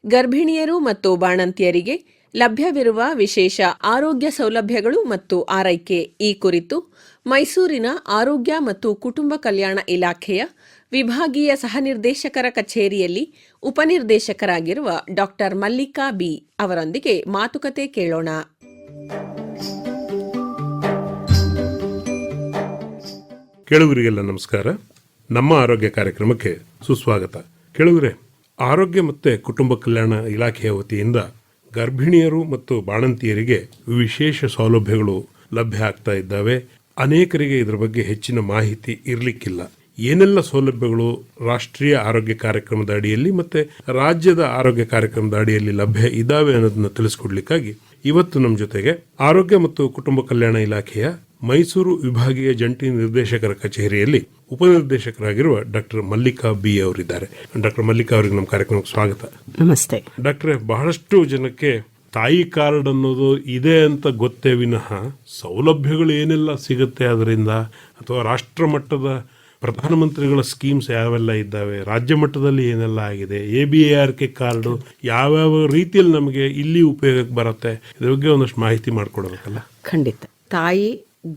ಗರ್ಭಿಣಿಯರು ಮತ್ತು ಬಾಣಂತಿಯರಿಗೆ ಲಭ್ಯವಿರುವ ವಿಶೇಷ ಆರೋಗ್ಯ ಸೌಲಭ್ಯಗಳು ಮತ್ತು ಆರೈಕೆ ಈ ಕುರಿತು ಮೈಸೂರಿನ ಆರೋಗ್ಯ ಮತ್ತು ಕುಟುಂಬ ಕಲ್ಯಾಣ ಇಲಾಖೆಯ ವಿಭಾಗೀಯ ಸಹನಿರ್ದೇಶಕರ ಕಚೇರಿಯಲ್ಲಿ ಉಪನಿರ್ದೇಶಕರಾಗಿರುವ ಡಾ. ಮಲ್ಲಿಕಾ ಬಿ ಅವರೊಂದಿಗೆ ಮಾತುಕತೆ ಕೇಳೋಣ. ಕೇಳುಗರಿಗೆಲ್ಲ ನಮಸ್ಕಾರ. ನಮ್ಮ ಆರೋಗ್ಯ ಕಾರ್ಯಕ್ರಮಕ್ಕೆ ಸುಸ್ವಾಗತ. ಕೇಳುಗರೆ, ಆರೋಗ್ಯ ಮತ್ತು ಕುಟುಂಬ ಕಲ್ಯಾಣ ಇಲಾಖೆಯ ವತಿಯಿಂದ ಗರ್ಭಿಣಿಯರು ಮತ್ತು ಬಾಣಂತಿಯರಿಗೆ ವಿಶೇಷ ಸೌಲಭ್ಯಗಳು ಲಭ್ಯ ಆಗ್ತಾ ಇದ್ದಾವೆ. ಅನೇಕರಿಗೆ ಇದರ ಬಗ್ಗೆ ಹೆಚ್ಚಿನ ಮಾಹಿತಿ ಇರಲಿಕ್ಕಿಲ್ಲ. ಏನೆಲ್ಲ ಸೌಲಭ್ಯಗಳು ರಾಷ್ಟ್ರೀಯ ಆರೋಗ್ಯ ಕಾರ್ಯಕ್ರಮದ ಅಡಿಯಲ್ಲಿ ಮತ್ತು ರಾಜ್ಯದ ಆರೋಗ್ಯ ಕಾರ್ಯಕ್ರಮದ ಅಡಿಯಲ್ಲಿ ಲಭ್ಯ ಇದ್ದಾವೆ ಅನ್ನೋದನ್ನು ತಿಳಿಸ್ಕೊಡ್ಲಿಕ್ಕಾಗಿ ಇವತ್ತು ನಮ್ಮ ಜೊತೆಗೆ ಆರೋಗ್ಯ ಮತ್ತು ಕುಟುಂಬ ಕಲ್ಯಾಣ ಇಲಾಖೆಯ ಮೈಸೂರು ವಿಭಾಗೀಯ ಜಂಟಿ ನಿರ್ದೇಶಕರ ಕಚೇರಿಯಲ್ಲಿ ಉಪನಿರ್ದೇಶಕರಾಗಿರುವ ಡಾಕ್ಟರ್ ಮಲ್ಲಿಕಾ ಬಿ ಅವರಿದ್ದಾರೆ. ಡಾಕ್ಟರ್ ಮಲ್ಲಿಕಾ ಅವರಿಗೆ ನಮ್ಮ ಕಾರ್ಯಕ್ರಮಕ್ಕೆ ಸ್ವಾಗತ. ನಮಸ್ತೆ. ಡಾಕ್ಟ್ರೆ, ಬಹಳಷ್ಟು ಜನಕ್ಕೆ ತಾಯಿ ಕಾರ್ಡ್ ಅನ್ನೋದು ಇದೆ ಅಂತ ಗೊತ್ತೇ ವಿನಃ ಸೌಲಭ್ಯಗಳು ಏನೆಲ್ಲ ಸಿಗುತ್ತೆ ಅದರಿಂದ, ಅಥವಾ ರಾಷ್ಟ್ರ ಮಟ್ಟದ ಪ್ರಧಾನಮಂತ್ರಿಗಳ ಸ್ಕೀಮ್ಸ್ ಯಾವೆಲ್ಲ ಇದ್ದಾವೆ, ರಾಜ್ಯ ಮಟ್ಟದಲ್ಲಿ ಏನೆಲ್ಲ ಆಗಿದೆ, ABARK ಕಾರ್ಡು ಯಾವ್ಯಾವ ರೀತಿಯಲ್ಲಿ ನಮಗೆ ಇಲ್ಲಿ ಉಪಯೋಗಕ್ಕೆ ಬರುತ್ತೆ, ಇದ್ರ ಬಗ್ಗೆ ಒಂದಷ್ಟು ಮಾಹಿತಿ ಮಾಡಿಕೊಡ್ಬೇಕಲ್ಲ. ಖಂಡಿತ. ತಾಯಿ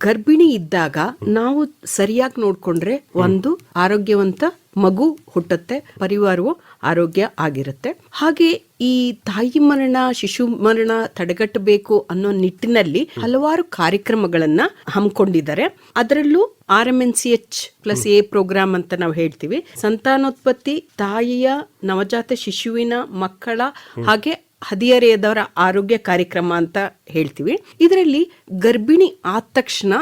ಗರ್ಭಿಣಿ ಇದ್ದಾಗ ನಾವು ಸರಿಯಾಗಿ ನೋಡ್ಕೊಂಡ್ರೆ ಒಂದು ಆರೋಗ್ಯವಂತ ಮಗು ಹುಟ್ಟುತ್ತೆ, ಪರಿವಾರವು ಆರೋಗ್ಯ ಆಗಿರುತ್ತೆ. ಹಾಗೆ ಈ ತಾಯಿ ಮರಣ, ಶಿಶು ಮರಣ ತಡೆಗಟ್ಟಬೇಕು ಅನ್ನೋ ನಿಟ್ಟಿನಲ್ಲಿ ಹಲವಾರು ಕಾರ್ಯಕ್ರಮಗಳನ್ನ ಹಮ್ಮಿಕೊಂಡಿದ್ದಾರೆ. ಅದರಲ್ಲೂ RMNCH+A ಪ್ರೋಗ್ರಾಮ್ ಅಂತ ನಾವು ಹೇಳ್ತೀವಿ. ಸಂತಾನೋತ್ಪತ್ತಿ, ತಾಯಿಯ, ನವಜಾತ ಶಿಶುವಿನ, ಮಕ್ಕಳ ಹಾಗೆ ಹದಿಹರೆಯದವರ ಆರೋಗ್ಯ ಕಾರ್ಯಕ್ರಮ ಅಂತ ಹೇಳ್ತೀವಿ. ಇದರಲ್ಲಿ ಗರ್ಭಿಣಿ ಆದ ತಕ್ಷಣ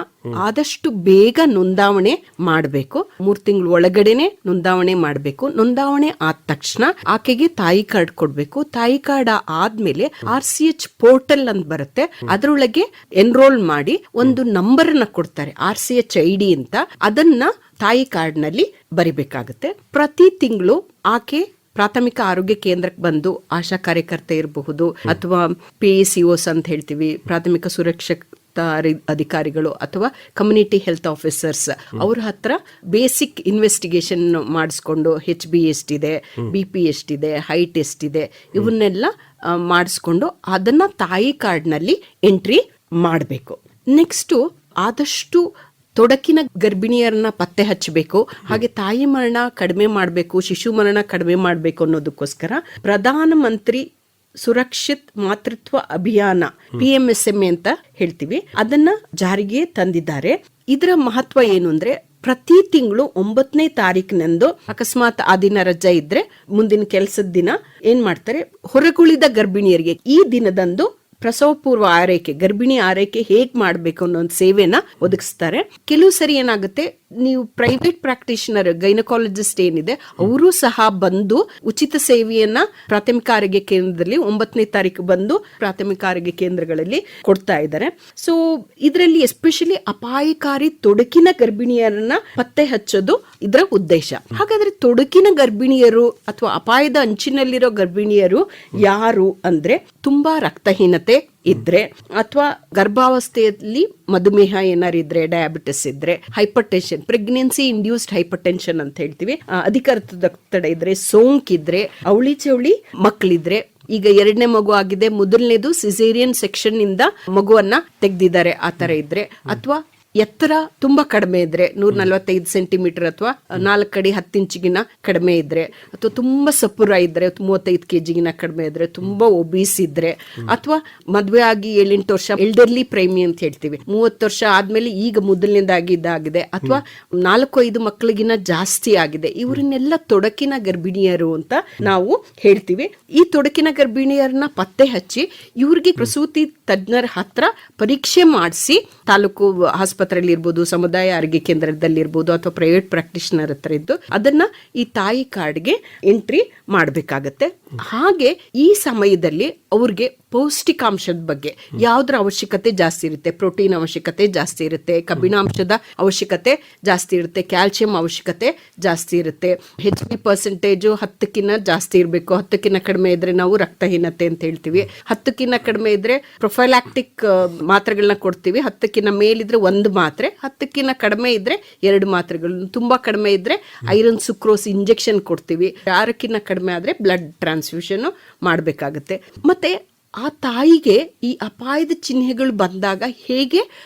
ಆದಷ್ಟು ಬೇಗ ನೋಂದಾವಣೆ ಮಾಡಬೇಕು. 3 ತಿಂಗಳ ಒಳಗಡೆನೆ ನೋಂದಾವಣೆ ಮಾಡಬೇಕು. ನೋಂದಾವಣೆ ಆದ ತಕ್ಷಣ ಆಕೆಗೆ ತಾಯಿ ಕಾರ್ಡ್ ಕೊಡ್ಬೇಕು. ತಾಯಿ ಕಾರ್ಡ್ ಆದ್ಮೇಲೆ RCH ಪೋರ್ಟಲ್ ಅಂತ ಬರುತ್ತೆ, ಅದರೊಳಗೆ ಎನ್ರೋಲ್ ಮಾಡಿ ಒಂದು ನಂಬರ್ ಅನ್ನ ಕೊಡ್ತಾರೆ, RCH ID ಅಂತ. ಅದನ್ನ ತಾಯಿ ಕಾರ್ಡ್ ನಲ್ಲಿ ಬರಿಬೇಕಾಗುತ್ತೆ. ಪ್ರತಿ ತಿಂಗಳು ಆಕೆ ಪ್ರಾಥಮಿಕ ಆರೋಗ್ಯ ಕೇಂದ್ರಕ್ಕೆ ಬಂದು ಆಶಾ ಕಾರ್ಯಕರ್ತೆ ಇರಬಹುದು, ಅಥವಾ PACOs ಅಂತ ಹೇಳ್ತೀವಿ, ಪ್ರಾಥಮಿಕ ಸುರಕ್ಷತಾ ಅಧಿಕಾರಿಗಳು ಅಥವಾ ಕಮ್ಯುನಿಟಿ ಹೆಲ್ತ್ ಆಫೀಸರ್ಸ್, ಅವ್ರ ಹತ್ರ ಬೇಸಿಕ್ ಇನ್ವೆಸ್ಟಿಗೇಷನ್ ಮಾಡಿಸ್ಕೊಂಡು HB ಎಷ್ಟಿದೆ, BP ಎಷ್ಟಿದೆ, ಹೈಟ್ ಎಷ್ಟಿದೆ, ಇವನ್ನೆಲ್ಲ ಮಾಡಿಸ್ಕೊಂಡು ಅದನ್ನ ತಾಯಿ ಕಾರ್ಡ್ನಲ್ಲಿ ಎಂಟ್ರಿ ಮಾಡಬೇಕು. ನೆಕ್ಸ್ಟು ಆದಷ್ಟು ತೊಡಕಿನ ಗರ್ಭಿಣಿಯರನ್ನ ಪತ್ತೆ ಹಚ್ಚಬೇಕು. ಹಾಗೆ ತಾಯಿ ಮರಣ ಕಡಿಮೆ ಮಾಡಬೇಕು, ಶಿಶು ಮರಣ ಕಡಿಮೆ ಮಾಡಬೇಕು ಅನ್ನೋದಕ್ಕೋಸ್ಕರ ಪ್ರಧಾನ ಮಂತ್ರಿ ಸುರಕ್ಷಿತ್ ಮಾತೃತ್ವ ಅಭಿಯಾನ PMSMA ಅಂತ ಹೇಳ್ತೀವಿ, ಅದನ್ನ ಜಾರಿಗೆ ತಂದಿದ್ದಾರೆ. ಇದರ ಮಹತ್ವ ಏನು ಅಂದ್ರೆ, ಪ್ರತಿ ತಿಂಗಳು 9ನೇ ತಾರೀಕಿನಂದು ಅಕಸ್ಮಾತ್ ಆ ದಿನ ರಜೆ ಇದ್ರೆ ಮುಂದಿನ ಕೆಲಸದ ದಿನ ಏನ್ ಮಾಡ್ತಾರೆ, ಹೊರಗುಳಿದ ಗರ್ಭಿಣಿಯರಿಗೆ ಈ ದಿನದಂದು ಪ್ರಸವ ಪೂರ್ವ ಆರೈಕೆ, ಗರ್ಭಿಣಿ ಆರೈಕೆ ಹೇಗ್ ಮಾಡ್ಬೇಕು ಅನ್ನೋ ಒಂದು ಸೇವೆನ ಒದಗಿಸ್ತಾರೆ. ಕೆಲವು ಸರಿ ಏನಾಗುತ್ತೆ, ನೀವು ಪ್ರೈವೇಟ್ ಪ್ರಾಕ್ಟೀಷನರ್, ಗೈನಕಾಲಜಿಸ್ಟ್ ಏನಿದೆ ಅವರು ಸಹ ಬಂದು ಉಚಿತ ಸೇವೆಯನ್ನ ಪ್ರಾಥಮಿಕ ಆರೋಗ್ಯ ಕೇಂದ್ರದಲ್ಲಿ 9ನೇ ತಾರೀಕು ಬಂದು ಪ್ರಾಥಮಿಕ ಆರೋಗ್ಯ ಕೇಂದ್ರಗಳಲ್ಲಿ ಕೊಡ್ತಾ ಇದ್ದಾರೆ. ಸೊ ಇದರಲ್ಲಿ ಎಸ್ಪೆಷಲಿ ಅಪಾಯಕಾರಿ ತೊಡಕಿನ ಗರ್ಭಿಣಿಯರನ್ನ ಪತ್ತೆ ಹಚ್ಚೋದು ಇದರ ಉದ್ದೇಶ. ಹಾಗಾದ್ರೆ ತೊಡಕಿನ ಗರ್ಭಿಣಿಯರು ಅಥವಾ ಅಪಾಯದ ಅಂಚಿನಲ್ಲಿರೋ ಗರ್ಭಿಣಿಯರು ಯಾರು ಅಂದ್ರೆ, ತುಂಬಾ ರಕ್ತಹೀನತೆ ಇದ್ರೆ, ಅಥವಾ ಗರ್ಭಾವಸ್ಥೆಯಲ್ಲಿ ಮಧುಮೇಹ ಏನಾರು ಇದ್ರೆ, ಡಯಾಬಿಟಿಸ್ ಇದ್ರೆ, hypertension, pregnancy induced hypertension ಅಂತ ಹೇಳ್ತೀವಿ, ಅಧಿಕ ರಕ್ತದೊತ್ತಡ ಇದ್ರೆ, ಸೋಂಕಿದ್ರೆ, ಅವಳಿ ಚವಳಿ ಮಕ್ಕಳಿದ್ರೆ, ಈಗ 2ನೇ ಮಗು ಆಗಿದೆ, ಮೊದಲನೇದು ಸಿಸೇರಿಯನ್ ಸೆಕ್ಷನ್ ಇಂದ ಮಗುವನ್ನ ತೆಗ್ದಿದ್ದಾರೆ, ಆ ತರ ಇದ್ರೆ, ಅಥವಾ ಎತ್ತರ ತುಂಬಾ ಕಡಿಮೆ ಇದ್ರೆ 145 ಸೆಂಟಿಮೀಟರ್ ಅಥವಾ 4 ಅಡಿ 10 ಇಂಚಿಗಿನ ಕಡಿಮೆ ಇದ್ರೆ, ಅಥವಾ ತುಂಬಾ ಸಪುರ ಇದ್ರೆ 35 kg ಕಡಿಮೆ ಇದ್ರೆ, ತುಂಬಾ ಒಬೀಸ್ ಇದ್ರೆ, ಅಥವಾ ಮದ್ವೆ ಆಗಿ 7-8 ವರ್ಷ ಎಲ್ಡರ್ಲಿ ಪ್ರೈಮಿ ಅಂತ ಹೇಳ್ತೀವಿ, 30 ವರ್ಷ ಆದ್ಮೇಲೆ ಈಗ ಮೊದಲನೇದಾಗಿ ಇದಾಗಿದೆ, ಅಥವಾ 4-5 ಮಕ್ಕಳಿಗಿನ ಜಾಸ್ತಿ ಆಗಿದೆ, ಇವರನ್ನೆಲ್ಲ ತೊಡಕಿನ ಗರ್ಭಿಣಿಯರು ಅಂತ ನಾವು ಹೇಳ್ತೀವಿ. ಈ ತೊಡಕಿನ ಗರ್ಭಿಣಿಯರನ್ನ ಪತ್ತೆ ಹಚ್ಚಿ ಇವ್ರಿಗೆ ಪ್ರಸೂತಿ ತಜ್ಞರ ಹತ್ರ ಪರೀಕ್ಷೆ ಮಾಡಿಸಿ, ತಾಲೂಕು ಆಸ್ಪತ್ರೆಯಲ್ಲಿ ಇರ್ಬೋದು, ಸಮುದಾಯ ಆರೋಗ್ಯ ಕೇಂದ್ರದಲ್ಲಿ ಇರ್ಬೋದು, ಅಥವಾ ಪ್ರೈವೇಟ್ ಪ್ರಾಕ್ಟೀಷನರ್ ಹತ್ರ ಇದ್ದು ಅದನ್ನ ಈ ತಾಯಿ ಕಾರ್ಡ್ಗೆ ಎಂಟ್ರಿ ಮಾಡಬೇಕಾಗತ್ತೆ. ಹಾಗೆ ಈ ಸಮಯದಲ್ಲಿ ಅವ್ರಿಗೆ ಪೌಷ್ಟಿಕಾಂಶದ ಬಗ್ಗೆ ಯಾವ್ದ್ರ ಅವಶ್ಯಕತೆ ಜಾಸ್ತಿ ಇರುತ್ತೆ, ಪ್ರೋಟೀನ್ ಅವಶ್ಯಕತೆ ಜಾಸ್ತಿ ಇರುತ್ತೆ, ಕಬ್ಬಿಣಾಂಶದ ಅವಶ್ಯಕತೆ ಜಾಸ್ತಿ ಇರುತ್ತೆ, ಕ್ಯಾಲ್ಸಿಯಂ ಅವಶ್ಯಕತೆ ಜಾಸ್ತಿ ಇರುತ್ತೆ. HB ಪರ್ಸೆಂಟೇಜು 10ಕ್ಕಿಂತ ಜಾಸ್ತಿ ಇರಬೇಕು. 10ಕ್ಕಿಂತ ಕಡಿಮೆ ಇದ್ರೆ ನಾವು ರಕ್ತಹೀನತೆ ಅಂತ ಹೇಳ್ತೀವಿ. 10ಕ್ಕಿಂತ ಕಡಿಮೆ ಇದ್ರೆ ಪ್ರೊಫೈಲಾಕ್ಟಿಕ್ ಮಾತ್ರೆಗಳನ್ನ ಕೊಡ್ತೀವಿ. 10ಕ್ಕಿಂತ ಮೇಲಿದ್ರೆ 1 ಮಾತ್ರೆ, 10ಕ್ಕಿಂತ ಕಡಿಮೆ ಇದ್ರೆ 2 ಮಾತ್ರೆಗಳು, ತುಂಬಾ ಕಡಿಮೆ ಇದ್ರೆ ಐರನ್ ಸುಕ್ರೋಸ್ ಇಂಜೆಕ್ಷನ್ ಕೊಡ್ತೀವಿ. 6ಕ್ಕಿಂತ ಕಡಿಮೆ ಆದ್ರೆ ಬ್ಲಡ್ ಟ್ರಾನ್ಸ್ಫ್ಯೂಷನ್ ಮಾಡಬೇಕಾಗುತ್ತೆ. ಮತ್ತೆ ಆ ತಾಯಿಗೆ ಈ ಅಪಾಯದ ಚಿಹ್ನೆಗಳು ಬಂದಾಗ ಹೇಗೆ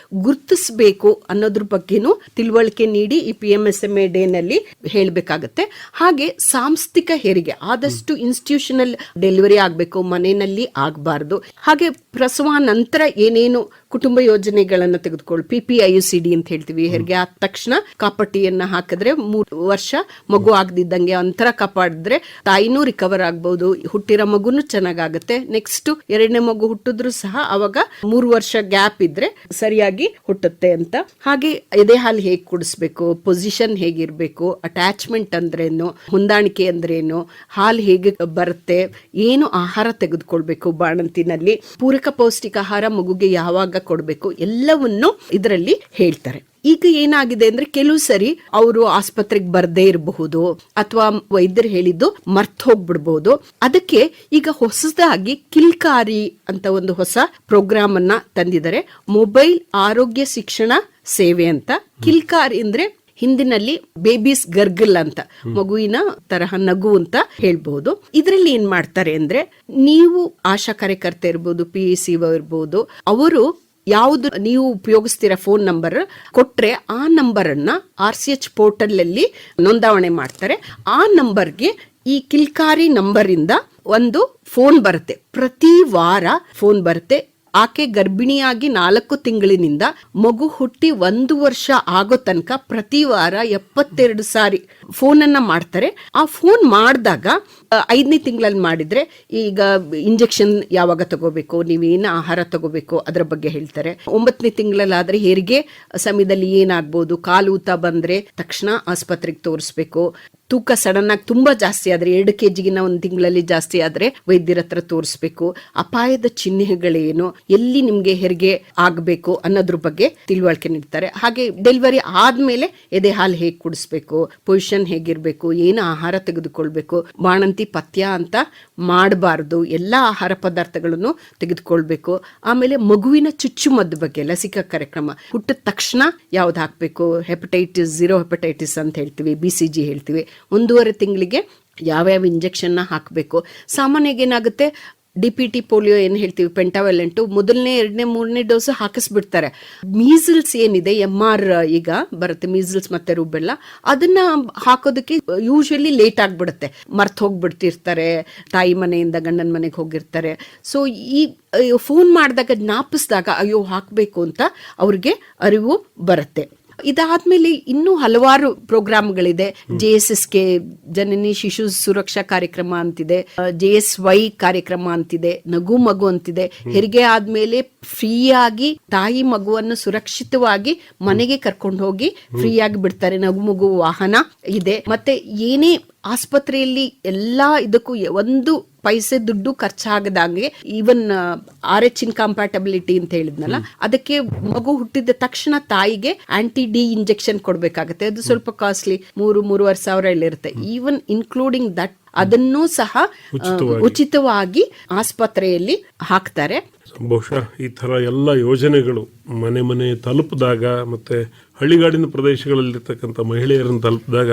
ಗುರುತಿಸಬೇಕು ಅನ್ನೋದ್ರ ಬಗ್ಗೆನೂ ತಿಳುವಳಿಕೆ ನೀಡಿ ಈ PMSMA ಡೇನಲ್ಲಿ ಹೇಳಬೇಕಾಗತ್ತೆ. ಹಾಗೆ ಸಾಂಸ್ಥಿಕ ಹೆರಿಗೆ ಆದಷ್ಟು ಇನ್ಸ್ಟಿಟ್ಯೂಷನಲ್ ಡೆಲಿವರಿ ಆಗಬೇಕು, ಮನೆಯಲ್ಲಿ ಆಗಬಾರ್ದು. ಹಾಗೆ ಪ್ರಸವ ನಂತರ ಏನೇನು ಕುಟುಂಬ ಯೋಜನೆಗಳನ್ನು ತೆಗೆದುಕೊಳ್ಳಿ, PPIUCD ಅಂತ ಹೇಳ್ತೀವಿ. ಹೆರಿಗೆ ಆದ ತಕ್ಷಣ ಕಾಪಟ್ಟಿಯನ್ನ ಹಾಕಿದ್ರೆ 3 ವರ್ಷ ಮಗು ಆಗದಿದ್ದಂಗೆ ಅಂತರ ಕಾಪಾಡಿದ್ರೆ ತಾಯಿನೂ ರಿಕವರ್ ಆಗ್ಬಹುದು, ಹುಟ್ಟಿರೋ ಮಗುನು ಚೆನ್ನಾಗಾಗುತ್ತೆ. ನೆಕ್ಸ್ಟ್ 2ನೇ ಮಗು ಹುಟ್ಟಿದ್ರು ಸಹ ಅವಾಗ 3 ವರ್ಷ ಗ್ಯಾಪ್ ಇದ್ರೆ ಸರಿಯಾಗಿ ಹುಟ್ಟುತ್ತೆ ಅಂತ. ಹಾಗೆ ಎದೆ ಹಾಲು ಹೇಗೆ ಕುಡಿಸ್ಬೇಕು, ಪೊಸಿಷನ್ ಹೇಗಿರ್ಬೇಕು, ಅಟ್ಯಾಚ್ಮೆಂಟ್ ಅಂದ್ರೇನು, ಹೊಂದಾಣಿಕೆ ಅಂದ್ರೇನು, ಹಾಲು ಹೇಗೆ ಬರುತ್ತೆ, ಏನು ಆಹಾರ ತೆಗೆದುಕೊಳ್ಬೇಕು ಬಾಣಂತಿನಲ್ಲಿ, ಪೂರಕ ಪೌಷ್ಟಿಕ ಆಹಾರ ಮಗುಗೆ ಯಾವಾಗ ಕೊಡಬೇಕು, ಎಲ್ಲವನ್ನು ಇದರಲ್ಲಿ ಹೇಳ್ತಾರೆ. ಈಗ ಏನಾಗಿದೆ ಅಂದ್ರೆ ಕೆಲವು ಸರಿ ಅವರು ಆಸ್ಪತ್ರೆಗೆ ಬರ್ದೇ ಇರಬಹುದು ಅಥವಾ ವೈದ್ಯರು ಹೇಳಿದ್ದು ಮರ್ತ್ ಹೋಗ್ಬಿಡ್ಬಹುದು. ಅದಕ್ಕೆ ಈಗ ಹೊಸದಾಗಿ ಕಿಲ್ಕಾರಿ ಅಂತ ಒಂದು ಹೊಸ ಪ್ರೋಗ್ರಾಮ್ ಅನ್ನ ತಂದಿದ್ದಾರೆ, ಮೊಬೈಲ್ ಆರೋಗ್ಯ ಶಿಕ್ಷಣ ಸೇವೆ ಅಂತ. ಕಿಲ್ಕಾರಿ ಅಂದ್ರೆ ಹಿಂದಿನಲ್ಲಿ ಬೇಬೀಸ್ ಗರ್ಗಲ್ ಅಂತ, ಮಗುವಿನ ತರಹ ನಗು ಅಂತ ಹೇಳ್ಬಹುದು. ಇದರಲ್ಲಿ ಏನ್ ಮಾಡ್ತಾರೆ ಅಂದ್ರೆ, ನೀವು ಆಶಾ ಕಾರ್ಯಕರ್ತೆ ಇರ್ಬೋದು, PECO ಇರ್ಬೋದು, ಅವರು ಯಾವುದು ನೀವು ಉಪಯೋಗಿಸ್ತೀರ ಫೋನ್ ನಂಬರ್ ಕೊಟ್ರೆ ಆ ನಂಬರ್ ಅನ್ನ RCH ಪೋರ್ಟಲ್ ಅಲ್ಲಿ ನೋಂದಾವಣೆ ಮಾಡ್ತಾರೆ. ಆ ನಂಬರ್ಗೆ ಈ ಕಿಲ್ಕಾರಿ ನಂಬರ್ ಇಂದ ಒಂದು ಫೋನ್ ಬರುತ್ತೆ, ಪ್ರತಿ ವಾರ ಫೋನ್ ಬರುತ್ತೆ. ಆಕೆ ಗರ್ಭಿಣಿಯಾಗಿ 4 ತಿಂಗಳಿನಿಂದ ಮಗು ಹುಟ್ಟಿ 1 ವರ್ಷ ಆಗೋ ತನಕ ಪ್ರತಿ ವಾರ 72 ಸಾರಿ ಫೋನನ್ನ ಮಾಡ್ತಾರೆ. ಆ ಫೋನ್ ಮಾಡಿದಾಗ 5ನೇ ತಿಂಗಳಲ್ಲಿ ಮಾಡಿದ್ರೆ ಈಗ ಇಂಜೆಕ್ಷನ್ ಯಾವಾಗ ತಗೋಬೇಕು, ನೀವೇನು ಆಹಾರ ತಗೋಬೇಕು ಅದರ ಬಗ್ಗೆ ಹೇಳ್ತಾರೆ. 9ನೇ ತಿಂಗಳಲ್ಲಾದ್ರೆ ಹೆರಿಗೆ ಸಮಯದಲ್ಲಿ ಏನಾಗ್ಬೋದು, ಕಾಲು ಊತ ಬಂದ್ರೆ ತಕ್ಷಣ ಆಸ್ಪತ್ರೆಗೆ ತೋರಿಸ್ಬೇಕು. ತೂಕ ಸಡನ್ ಆಗಿ ತುಂಬಾ ಜಾಸ್ತಿ ಆದ್ರೆ 2 kgಗಿನ 1 ತಿಂಗಳಲ್ಲಿ ಜಾಸ್ತಿ ಆದ್ರೆ ವೈದ್ಯರ ಹತ್ರ ತೋರಿಸ್ಬೇಕು. ಅಪಾಯದ ಚಿಹ್ನೆಗಳೇನು, ಎಲ್ಲಿ ನಿಮ್ಗೆ ಹೆರಿಗೆ ಆಗಬೇಕು ಅನ್ನೋದ್ರ ಬಗ್ಗೆ ತಿಳುವಳಿಕೆ ನೀಡ್ತಾರೆ. ಹಾಗೆ ಡೆಲಿವರಿ ಆದ್ಮೇಲೆ ಎದೆ ಹಾಲು ಹೇಗೆ ಕುಡಿಸ್ಬೇಕು, ಪೊಸಿಷನ್ ಹೇಗಿರ್ಬೇಕು, ಏನು ಆಹಾರ ತೆಗೆದುಕೊಳ್ಬೇಕು, ಬಾಣಂತಿ ಪಥ್ಯ ಅಂತ ಮಾಡಬಾರ್ದು, ಎಲ್ಲ ಆಹಾರ ಪದಾರ್ಥಗಳನ್ನು ತೆಗೆದುಕೊಳ್ಬೇಕು. ಆಮೇಲೆ ಮಗುವಿನ ಚುಚ್ಚುಮದ್ದು ಬಗ್ಗೆ ಲಸಿಕಾ ಕಾರ್ಯಕ್ರಮ, ಹುಟ್ಟಿದ ತಕ್ಷಣ ಯಾವ್ದು ಹಾಕ್ಬೇಕು, ಹೆಪಟೈಟಿಸ್ 0 ಹೆಪಟೈಟಿಸ್ ಅಂತ ಹೇಳ್ತೀವಿ, BCG ಹೇಳ್ತೀವಿ. 1.5 ತಿಂಗಳಿಗೆ ಯಾವ್ಯಾವ ಇಂಜೆಕ್ಷನ್ ಹಾಕಬೇಕು. ಸಾಮಾನ್ಯವಾಗಿ ಏನಾಗುತ್ತೆ, DPT ಪೋಲಿಯೋ ಏನ್ ಹೇಳ್ತೀವಿ, ಪೆಂಟಾವೆಲೆಂಟು 1ನೇ 2ನೇ 3ನೇ ಡೋಸ್ ಹಾಕಿಸ್ಬಿಡ್ತಾರೆ. ಮೀಸಲ್ಸ್ ಏನಿದೆ, MR ಈಗ ಬರುತ್ತೆ, ಮೀಸಲ್ಸ್ ಮತ್ತೆ ರೂಬೆಲ್ಲ, ಅದನ್ನ ಹಾಕೋದಕ್ಕೆ ಯೂಶಲಿ ಲೇಟ್ ಆಗ್ಬಿಡುತ್ತೆ. ಮರ್ತ್ ಹೋಗ್ಬಿಡ್ತಿರ್ತಾರೆ, ತಾಯಿ ಮನೆಯಿಂದ ಗಂಡನ ಮನೆಗೆ ಹೋಗಿರ್ತಾರೆ. ಸೊ ಈ ಫೋನ್ ಮಾಡಿದಾಗ ಜ್ಞಾಪಿಸಿದಾಗ ಅಯ್ಯೋ ಹಾಕಬೇಕು ಅಂತ ಅವ್ರಿಗೆ ಅರಿವು ಬರುತ್ತೆ. ಇದಾದ್ಮೇಲೆ ಇನ್ನೂ ಹಲವಾರು ಪ್ರೋಗ್ರಾಮ್ಗಳಿದೆ. JSSK ಜನನಿ ಶಿಶು ಸುರಕ್ಷಾ ಕಾರ್ಯಕ್ರಮ ಅಂತಿದೆ, JSY ಕಾರ್ಯಕ್ರಮ ಅಂತಿದೆ, ನಗು ಮಗು ಅಂತಿದೆ. ಹೆರಿಗೆ ಆದ್ಮೇಲೆ ಫ್ರೀಯಾಗಿ ತಾಯಿ ಮಗುವನ್ನು ಸುರಕ್ಷಿತವಾಗಿ ಮನೆಗೆ ಕರ್ಕೊಂಡು ಹೋಗಿ ಫ್ರೀಯಾಗಿ ಬಿಡ್ತಾರೆ. ನಗು ಮಗು ವಾಹನ ಇದೆ. ಮತ್ತೆ ಏನೇ ಆಸ್ಪತ್ರೆಯಲ್ಲಿ ಎಲ್ಲಾ ಇದಕ್ಕೂ 1 ಪೈಸೆ ದುಡ್ಡು ಖರ್ಚಾಗದಂಗೆ, ಈವನ್ RH ಇನ್ಕಂಪ್ಯಾಟಬಿಲಿಟಿ ಅಂತ ಹೇಳಿದ್ನಲ್ಲ, ಅದಕ್ಕೆ ಮಗು ಹುಟ್ಟಿದ ತಕ್ಷಣ ತಾಯಿಗೆ ANT-D ಇಂಜೆಕ್ಷನ್ ಕೊಡ್ಬೇಕಾಗತ್ತೆ. ಅದು ಸ್ವಲ್ಪ ಕಾಸ್ಟ್ಲಿ, 3-3.5 ಸಾವಿರ ಇರುತ್ತೆ. ಈವನ್ ಇನ್ಕ್ಲೂಡಿಂಗ್ ದಟ್ ಅದನ್ನೂ ಸಹ ಉಚಿತವಾಗಿ ಆಸ್ಪತ್ರೆಯಲ್ಲಿ ಹಾಕ್ತಾರೆ. ಬಹುಶಃ ಈ ಥರ ಎಲ್ಲ ಯೋಜನೆಗಳು ಮನೆ ಮನೆ ತಲುಪಿದಾಗ ಮತ್ತೆ ಹಳ್ಳಿಗಾಡಿನ ಪ್ರದೇಶಗಳಲ್ಲಿರ್ತಕ್ಕಂಥ ಮಹಿಳೆಯರನ್ನು ತಲುಪಿದಾಗ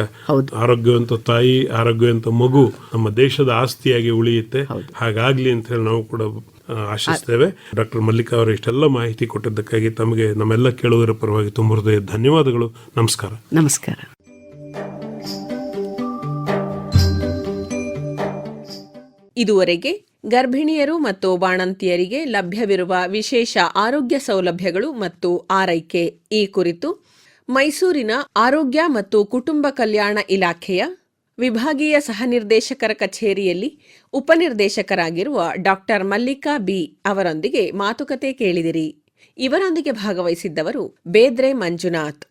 ಆರೋಗ್ಯವಂತ ತಾಯಿ, ಆರೋಗ್ಯವಂತ ಮಗು ನಮ್ಮ ದೇಶದ ಆಸ್ತಿಯಾಗಿ ಉಳಿಯುತ್ತೆ. ಹಾಗಾಗ್ಲಿ ಅಂತ ಹೇಳಿ ನಾವು ಕೂಡ ಆಶಿಸ್ತೇವೆ. ಡಾಕ್ಟರ್ ಮಲ್ಲಿಕಾ ಅವರು ಇಷ್ಟೆಲ್ಲ ಮಾಹಿತಿ ಕೊಟ್ಟಿದ್ದಕ್ಕಾಗಿ ತಮಗೆ ನಮ್ಮೆಲ್ಲ ಕೇಳುಗರ ಪರವಾಗಿ ತುಂಬ ಹೃದಯ ಧನ್ಯವಾದಗಳು. ನಮಸ್ಕಾರ. ನಮಸ್ಕಾರ. ಇದುವರೆಗೆ ಗರ್ಭಿಣಿಯರು ಮತ್ತು ಬಾಣಂತಿಯರಿಗೆ ಲಭ್ಯವಿರುವ ವಿಶೇಷ ಆರೋಗ್ಯ ಸೌಲಭ್ಯಗಳು ಮತ್ತು ಆರೈಕೆ ಈ ಕುರಿತು ಮೈಸೂರಿನ ಆರೋಗ್ಯ ಮತ್ತು ಕುಟುಂಬ ಕಲ್ಯಾಣ ಇಲಾಖೆಯ ವಿಭಾಗೀಯ ಸಹನಿರ್ದೇಶಕರ ಕಚೇರಿಯಲ್ಲಿ ಉಪನಿರ್ದೇಶಕರಾಗಿರುವ ಡಾಕ್ಟರ್ ಮಲ್ಲಿಕಾ ಬಿ ಅವರೊಂದಿಗೆ ಮಾತುಕತೆ ಕೇಳಿದಿರಿ. ಇವರೊಂದಿಗೆ ಭಾಗವಹಿಸಿದ್ದವರು ಬೇದ್ರೆ ಮಂಜುನಾಥ್.